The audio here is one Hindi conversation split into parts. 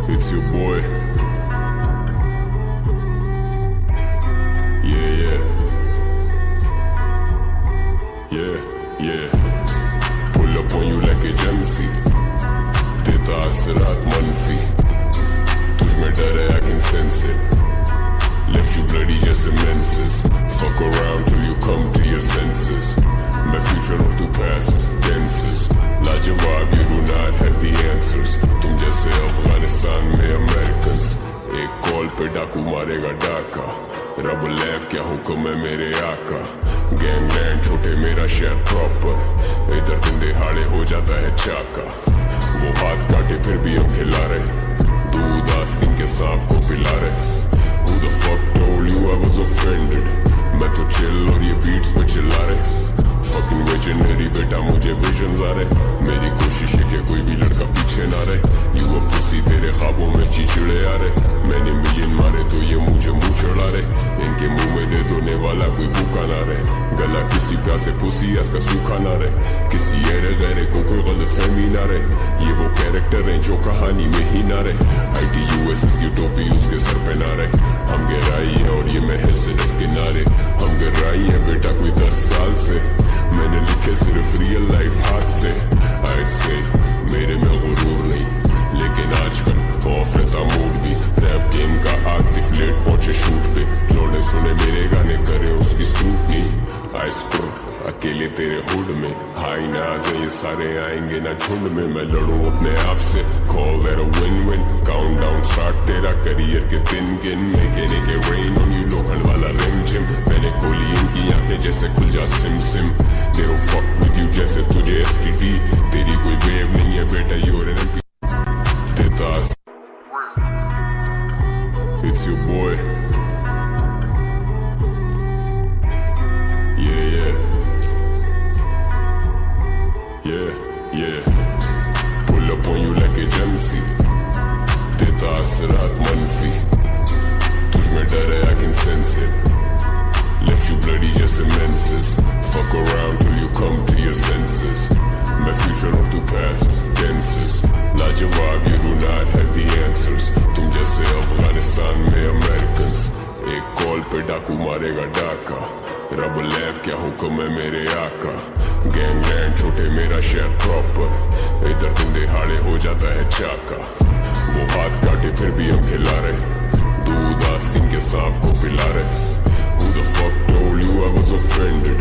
It's your boy. Yeah. Pull up on you like agency. देता असरात मनफी तुझ में डर है, I can sense it. Left you bloody just immenses. Fuck around till you come to your senses. My future of the past tenses. लाजवाब, you do not have the answers. तुम जैसे अफगानिस्तान में Americans. एक कॉल पे डाकू मारेगा डाका. रब लैब क्या हुक्म है मेरे आका. गैंगलैंड छोटे मेरा शहर प्रॉपर. इधर दिन दिहाड़े हो जाता है चाका. वो हाथ काटे फिर भी हम खिला रहे. दूध आस्तीन के सांप को पिला रहे. Who the fuck told you I was offended? मैं तो चिल और ये बीट्स पे चिल्ला रहे. Fucking visionary बेटा मुझे विजन्स आ रहे. मेरी कोशिश है कि कोई भी लड़का पीछे ना रहे. You a pussy तेरे ख्वाबों में चिड़े आ रहे. मैंने मिलियन मारे तो ये मुझे मुंह चढ़ा रहे. इनके मुंह में दे दोने वाला कोई भूखा ना रहे. गला किसी प्यासे पुसी इसका सूखा ना रहे. किसी ऐरे गैरे को कोई गलत फहमी ना रहे. ये वो कैरेक्टर हैं जो कहानी में ही ना रहे. ITUS की टोपी उसके सर पे ना रहे. हम गहराई है और ये महज सिर्फ किनारे. हम गहराई है बेटा कोई 10 साल से. मैंने लिखे सिर्फ रियल लाइफ हाथ से. I'd say मेरे में गुरूर नहीं, लेकिन आजकल ऑफ रहता मूड भी. रैप गेम का आतिफ लेट पहुंचे शूट पे. लोने सुने मेरे गाने करे उसकी स्क्रूटनी. आई स्क्रू अकेले तेरे हुड में. हाई नाज है ये सारे आएंगे ना झुंड में. मैं लड़ूं अपने आप से. Call that a win win. Count down start तेरा करियर के दिन गिन. मेकेने के रेन ऑन यू लोखंड वाला रिम जिम. मैंने खोली इनकी आंखें जैसे खुल जा SIM SIM. They don't fuck with you जैसे तुझे STD. तेरी कोई वेव नहीं है बेटा you're an MP. देता It's your boy. Yeah. Pull up on you like agency. देता असरात मनफी तुझ में डर है, I can sense it. Left you bloody just immenses. Fuck around till you come to your senses. My future of the past tenses. लाजवाब, you do not have the answers. तुम जैसे अफगानिस्तान में Americans. एक कॉल पे डाकू मारेगा डाका. रब लैब क्या हुक्म है मेरे आका. गैंगलैंड छोटे मेरा शहर प्रॉपर. इधर दिन दिहाड़े हो जाता है चाका. वो हाथ काटे फिर भी हम खिला रहे. दूध आस्तीन के सांप को पिला रहे. Who the fuck told you I was offended?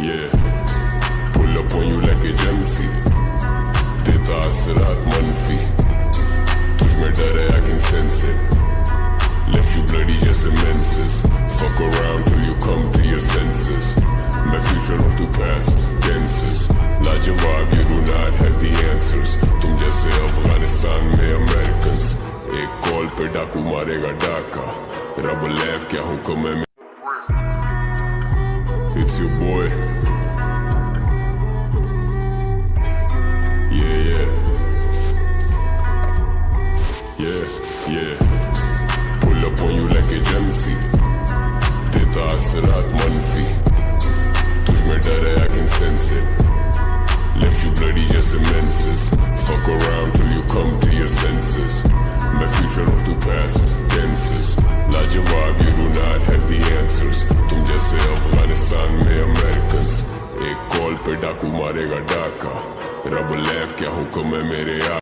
Yeah. Pull up on you like agency. देता असरात मनफी तुझ में डर है, I can sense it. Left you bloody just immenses. Fuck around till you come to your senses. My future of the past tenses. लाजवाब, you do not have the answers. तुम जैसे अफगानिस्तान में Americans. एक कॉल पे डाकू मारेगा डाका. रब लैब क्या हुक्म है. It's your boy. Yeah. Pull up on you like agency. देता असरात मनफी तुझ में डर है, I can sense it. Left you bloody just immenses. Fuck around till you come to your senses. My future of the past tenses. लाजवाब, you do not have the answers. तुम जैसे अफगानिस्तान में Americans. एक कॉल पे डाकू मारेगा डाका. रब लैब क्या हुक्म है मेरे